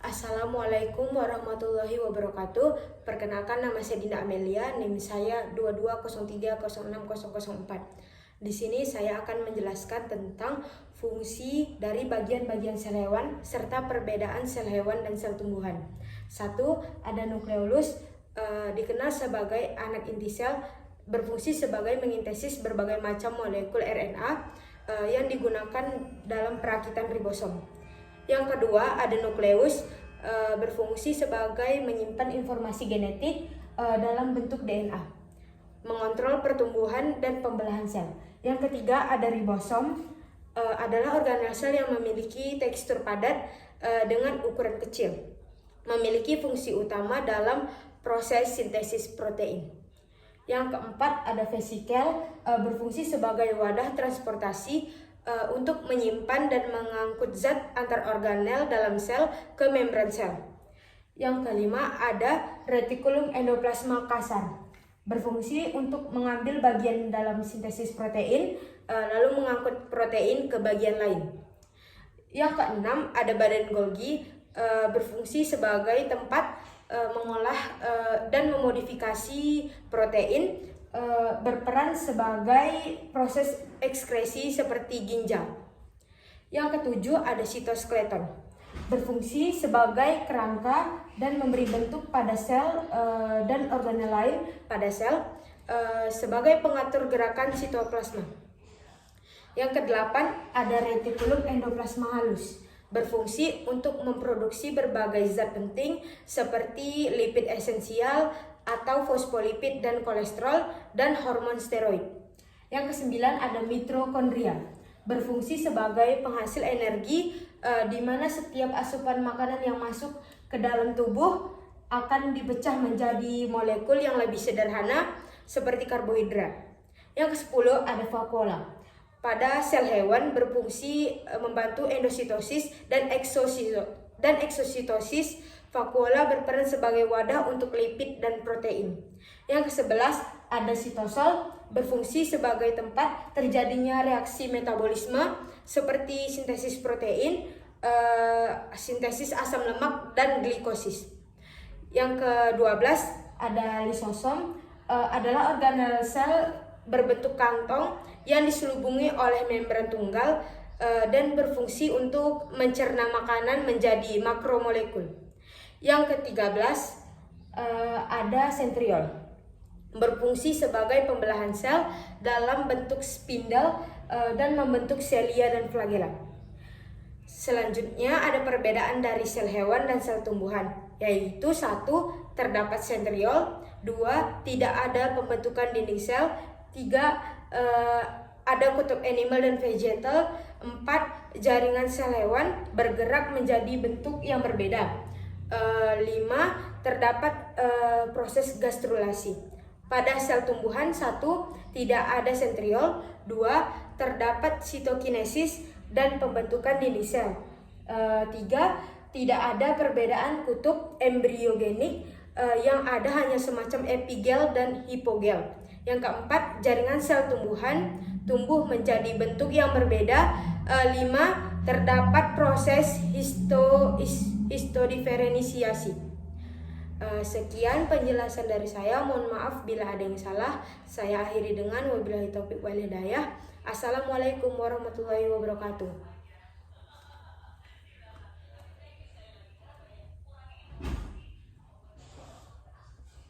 Assalamualaikum warahmatullahi wabarakatuh. Perkenalkan, nama saya Dinda Amelia, NIM saya 2203060004. Di sini saya akan menjelaskan tentang fungsi dari bagian-bagian sel hewan serta perbedaan sel hewan dan sel tumbuhan. 1. Ada nukleolus, dikenal sebagai anak inti sel, berfungsi sebagai mengintesis berbagai macam molekul RNA yang digunakan dalam perakitan ribosom. Yang kedua, ada nukleus, berfungsi sebagai menyimpan informasi genetik dalam bentuk DNA, mengontrol pertumbuhan dan pembelahan sel. Yang ketiga, ada ribosom, adalah organel sel yang memiliki tekstur padat dengan ukuran kecil, memiliki fungsi utama dalam proses sintesis protein. Yang keempat, ada vesikel, berfungsi sebagai wadah transportasi untuk menyimpan dan mengangkut zat antar organel dalam sel ke membran sel. Yang kelima, ada retikulum endoplasma kasar, berfungsi untuk mengambil bagian dalam sintesis protein lalu mengangkut protein ke bagian lain. Yang keenam, ada badan Golgi, berfungsi sebagai tempat mengolah dan memodifikasi protein, berperan sebagai proses ekskresi seperti ginjal. Yang ketujuh, ada sitoskeleton, berfungsi sebagai kerangka dan memberi bentuk pada sel dan organel lain pada sel sebagai pengatur gerakan sitoplasma. Yang kedelapan, ada retikulum endoplasma halus, berfungsi untuk memproduksi berbagai zat penting seperti lipid esensial atau fosfolipid dan kolesterol dan hormon steroid. Yang kesembilan, ada mitokondria, berfungsi sebagai penghasil energi di mana setiap asupan makanan yang masuk ke dalam tubuh akan dipecah menjadi molekul yang lebih sederhana seperti karbohidrat. Yang kesepuluh, ada vakuola. Pada sel hewan berfungsi membantu endositosis dan eksositosis. Vakuola berperan sebagai wadah untuk lipid dan protein. Yang ke-11, ada sitosol, berfungsi sebagai tempat terjadinya reaksi metabolisme seperti sintesis protein, sintesis asam lemak, dan glikosis. Yang ke-12, ada lisosom, adalah organel sel berbentuk kantong yang diselubungi oleh membran tunggal dan berfungsi untuk mencerna makanan menjadi makromolekul. Yang ke-13, ada sentriol, berfungsi sebagai pembelahan sel dalam bentuk spindle dan membentuk selia dan flagela. Selanjutnya, ada perbedaan dari sel hewan dan sel tumbuhan, yaitu 1. Terdapat sentriol, 2. Tidak ada pembentukan dinding sel, 3. Ada kutub animal dan vegetal, 4. Jaringan sel hewan bergerak menjadi bentuk yang berbeda, 5. Terdapat proses gastrulasi. Pada sel tumbuhan, 1. Tidak ada sentriol, 2. Terdapat sitokinesis dan pembentukan dinding sel, 3. Tidak ada perbedaan kutub embriogenik, yang ada hanya semacam epigel dan hipogel. Yang keempat, jaringan sel tumbuhan tumbuh menjadi bentuk yang berbeda, 5. Terdapat proses histodiferensiasi. Sekian penjelasan dari saya. Mohon maaf bila ada yang salah. Saya akhiri dengan wabillahi taufiq wal hidayah. Assalamualaikum warahmatullahi wabarakatuh.